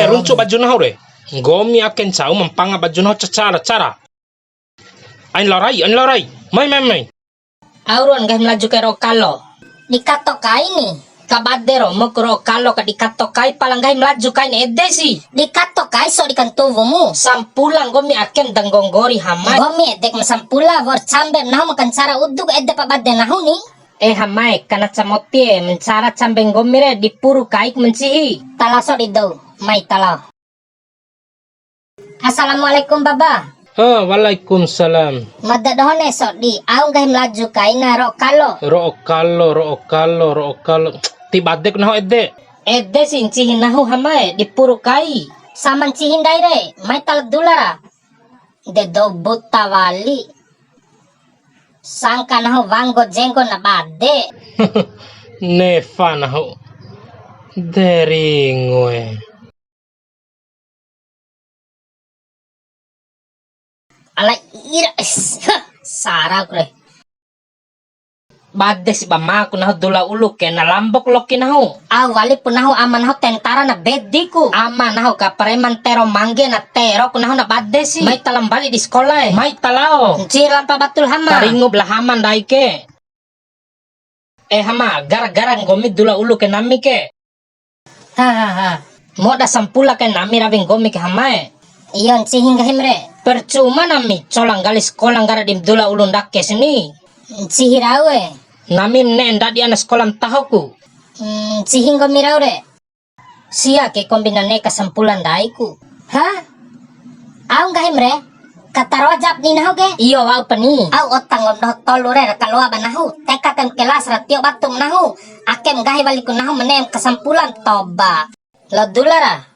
runcu baju nahu re. Gomi aken cau mempanga baju nahu cara. Ain larai. Mai. Auron gah melaju ke rokalo. Dikatokai nih. Kabadero mo ke rokalo ka dikatokai palang gah melaju kain edesi. Dikatokai so dikantuvumu. Sampulang gomi aken danggongori hamai. Gomi edek masampula vor cambe nahu makan cara uduk edde pabade nahu nih. Hamai kana camotie mencara cambeng gomi re dipuru kaik mencihi. Talaso dido. Mai talau. Assalamualaikum baba. Waalaikumsalam. Madadohon esok di aung gah melaju kaina rokalo. Rokalo. Tibadek nahu edde. Edde sincihin nahu hamai dipuru kai. Saman cihin daire, mai tal dulara. De do buta wali. Sangka nahu wanggo jenggo na bade. Nefa nahu. Deringoe. Ala ira sarag re. Bade si bamaku nahu dula ulu ke na lambok loki nahu. Wali pun nahu aman nahu tentara na bediku. Aman nahu ka preman tero mangge na tero ku nahu na bade si. Mai talam balik di sekolah. Mai talao. Ciram pa batul hama. Taringob lah haman daike. Hama gara-gara ngomit dula ulu ke nami ke. Moda sampula ke nami raving gomi ke hamae. Iyon si hingga himre. Percuma nami colang gali sekolah gara dim dula ulun dakke sini. Cihirawe. Nami nenda di anak sekolah tahoku. Cihinggo miraure. Sia ke kombinane kesampulan daiku. Aung gak himre? Kata rojap ni nahu ke? Iyo wau peni. Au otang ngomdoh tolure kalua banahu. Tekakan kelas ratio batung nahu. Akem gahi baliku nahu menem kesampulan toba. Lo dulara.